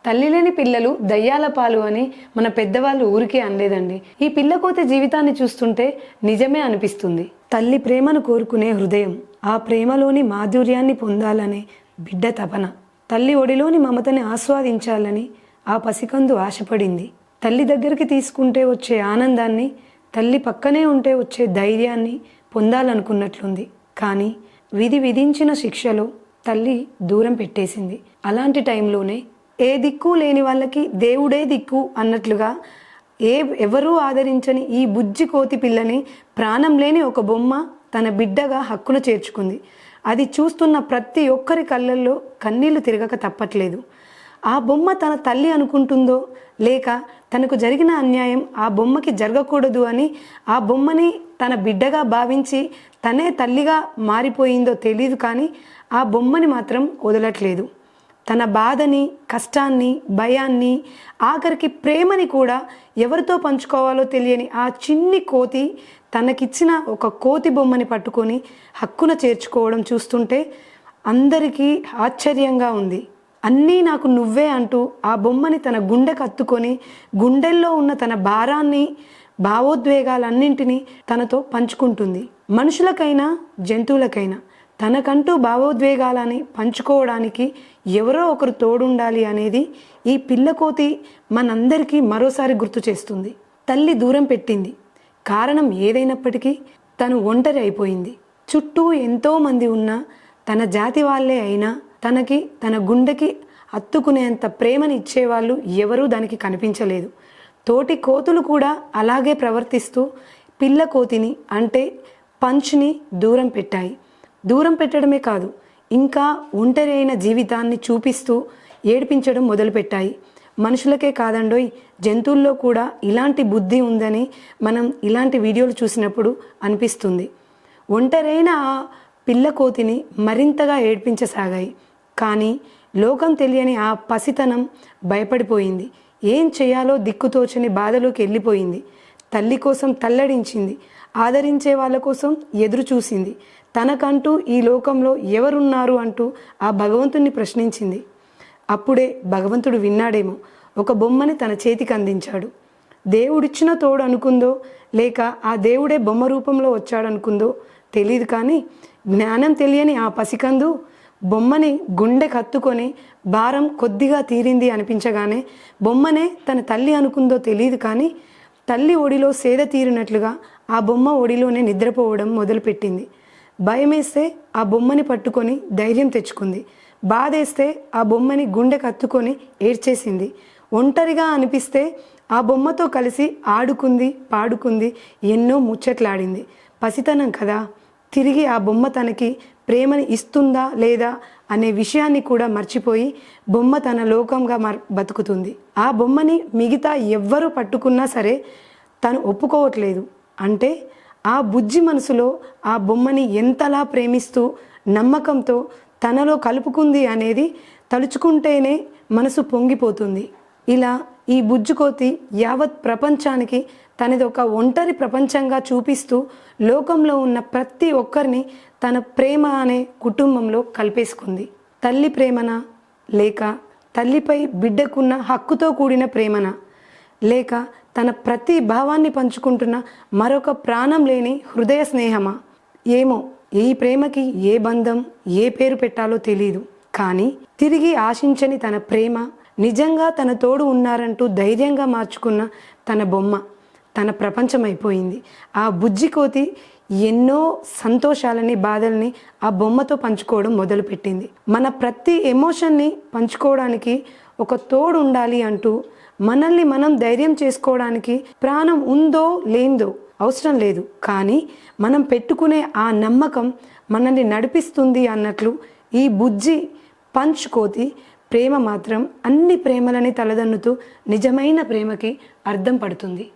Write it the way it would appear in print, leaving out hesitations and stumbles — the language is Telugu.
తల్లి లేని పిల్లలు దయ్యాల పాలు అని మన పెద్దవాళ్ళు ఊరికే అనలేదండి. ఈ పిల్లకోతి జీవితాన్ని చూస్తుంటే నిజమే అనిపిస్తుంది. తల్లి ప్రేమను కోరుకునే హృదయం, ఆ ప్రేమలోని మాధుర్యాన్ని పొందాలనే బిడ్డ తపన, తల్లి ఒడిలోని మమతని ఆస్వాదించాలని ఆ పసికందు ఆశపడింది. తల్లి దగ్గరికి తీసుకుంటే వచ్చే ఆనందాన్ని, తల్లి పక్కనే ఉంటే వచ్చే ధైర్యాన్ని పొందాలనుకున్నట్లుంది. కానీ విధి విధించిన శిక్షలో తల్లి దూరం పెట్టేసింది. అలాంటి టైంలోనే ఏ దిక్కు లేని వాళ్ళకి దేవుడే దిక్కు అన్నట్లుగా ఎవరూ ఆదరించని ఈ బుజ్జి కోతి పిల్లని ప్రాణం లేని ఒక బొమ్మ తన బిడ్డగా హక్కున చేర్చుకుంది. అది చూస్తున్న ప్రతి ఒక్కరి కళ్ళల్లో కన్నీళ్లు తిరగక తప్పట్లేదు. ఆ బొమ్మ తన తల్లి అనుకుంటుందో లేక తనకు జరిగిన అన్యాయం ఆ బొమ్మకి జరగకూడదు అని ఆ బొమ్మని తన బిడ్డగా భావించి తనే తల్లిగా మారిపోయిందో తెలియదు, కానీ ఆ బొమ్మని మాత్రం వదలట్లేదు. తన బాధని, కష్టాన్ని, భయాన్ని, ఆఖరికి ప్రేమని కూడా ఎవరితో పంచుకోవాలో తెలియని ఆ చిన్ని కోతి తనకిచ్చిన ఒక కోతి బొమ్మని పట్టుకొని హక్కున చేర్చుకోవడం చూస్తుంటే అందరికీ ఆశ్చర్యంగా ఉంది. అన్నీ నాకు నువ్వే అంటూ ఆ బొమ్మని తన గుండెకు హత్తుకొని గుండెల్లో ఉన్న తన భారాన్ని, భావోద్వేగాలన్నింటినీ తనతో పంచుకుంటుంది. మనుషులకైనా జంతువులకైనా తనకంటూ భావోద్వేగాలని పంచుకోవడానికి ఎవరో ఒకరు తోడుండాలి అనేది ఈ పిల్లకోతి మనందరికీ మరోసారి గుర్తు చేస్తుంది. తల్లి దూరం పెట్టింది, కారణం ఏదైనప్పటికీ తను ఒంటరి అయిపోయింది. చుట్టూ ఎంతోమంది ఉన్నా, తన జాతి వాళ్ళే అయినా తనకి తన గుండెకి హత్తుకునేంత ప్రేమని ఇచ్చేవాళ్ళు ఎవరూ దానికి కనిపించలేదు. తోటి కోతులు కూడా అలాగే ప్రవర్తిస్తూ పిల్ల కోతిని అంటే పంచ్ని దూరం పెట్టాయి. దూరం పెట్టడమే కాదు, ఇంకా ఒంటరి అయిన జీవితాన్ని చూపిస్తూ ఏడిపించడం మొదలుపెట్టాయి. మనుషులకే కాదండోయ్, జంతువుల్లో కూడా ఇలాంటి బుద్ధి ఉందని మనం ఇలాంటి వీడియోలు చూసినప్పుడు అనిపిస్తుంది. ఒంటరైన ఆ పిల్ల కోతిని మరింతగా ఏడ్పించసాగాయి. కానీ లోకం తెలియని ఆ పసితనం భయపడిపోయింది. ఏం చేయాలో దిక్కుతోచని బాధలోకి వెళ్ళిపోయింది. తల్లి కోసం తల్లడించింది, ఆదరించే వాళ్ళ కోసం ఎదురు చూసింది. తనకంటూ ఈ లోకంలో ఎవరున్నారు అంటూ ఆ భగవంతుణ్ణి ప్రశ్నించింది. అప్పుడే భగవంతుడు విన్నాడేమో, ఒక బొమ్మని తన చేతికి అందించాడు. దేవుడిచ్చిన తోడు అనుకుందో లేక ఆ దేవుడే బొమ్మ రూపంలో వచ్చాడనుకుందో తెలియదు, కానీ జ్ఞానం తెలియని ఆ పసికందు బొమ్మని గుండె కత్తుకొని భారం కొద్దిగా తీరింది అనిపించగానే బొమ్మనే తన తల్లి అనుకుందో తెలియదు, కానీ తల్లి ఒడిలో సేద తీరినట్లుగా ఆ బొమ్మ ఒడిలోనే నిద్రపోవడం మొదలుపెట్టింది. భయమేస్తే ఆ బొమ్మని పట్టుకొని ధైర్యం తెచ్చుకుంది. బాధేస్తే ఆ బొమ్మని గుండె కత్తుకొని ఏడ్చేసింది. ఒంటరిగా అనిపిస్తే ఆ బొమ్మతో కలిసి ఆడుకుంది, పాడుకుంది, ఎన్నో ముచ్చట్లాడింది. పసితనం కదా, తిరిగి ఆ బొమ్మ తనకి ప్రేమని ఇస్తుందా లేదా అనే విషయాన్ని కూడా మర్చిపోయి బొమ్మ తన లోకంగా బతుకుతుంది. ఆ బొమ్మని మిగతా ఎవ్వరూ పట్టుకున్నా సరే తను ఒప్పుకోవట్లేదు. అంటే ఆ బుజ్జి మనసులో ఆ బొమ్మని ఎంతలా ప్రేమిస్తూ నమ్మకంతో తనలో కలుపుకుంది అనేది తలుచుకుంటేనే మనసు పొంగిపోతుంది. ఇలా ఈ బుజ్జుకోతి యావత్ ప్రపంచానికి తనది ఒక ఒంటరి ప్రపంచంగా చూపిస్తూ లోకంలో ఉన్న ప్రతి ఒక్కరిని తన ప్రేమ అనే కుటుంబంలో కలిపేసుకుంది. తల్లి ప్రేమనా లేక తల్లిపై బిడ్డకున్న హక్కుతో కూడిన ప్రేమనా లేక తన ప్రతి భావాన్ని పంచుకుంటున్న మరొక ప్రాణం లేని హృదయ స్నేహమా? ఏమో, ఈ ప్రేమకి ఏ బంధం, ఏ పేరు పెట్టాలో తెలీదు. కానీ తిరిగి ఆశించని తన ప్రేమ, నిజంగా తన తోడు ఉన్నారంటూ ధైర్యంగా మార్చుకున్న తన బొమ్మ తన ప్రపంచం అయిపోయింది. ఆ బుజ్జి కోతి ఎన్నో సంతోషాలని, బాధల్ని ఆ బొమ్మతో పంచుకోవడం మొదలుపెట్టింది. మన ప్రతి ఎమోషన్ని పంచుకోవడానికి ఒక తోడు ఉండాలి అంటూ మనల్ని మనం ధైర్యం చేసుకోవడానికి ప్రాణం ఉందో లేదో అవసరం లేదు, కానీ మనం పెట్టుకునే ఆ నమ్మకం మనల్ని నడిపిస్తుంది అన్నట్లు ఈ బుజ్జి పంచ్ కోతి ప్రేమ మాత్రం అన్ని ప్రేమలని తలదన్నుతూ నిజమైన ప్రేమకి అర్థం పడుతుంది.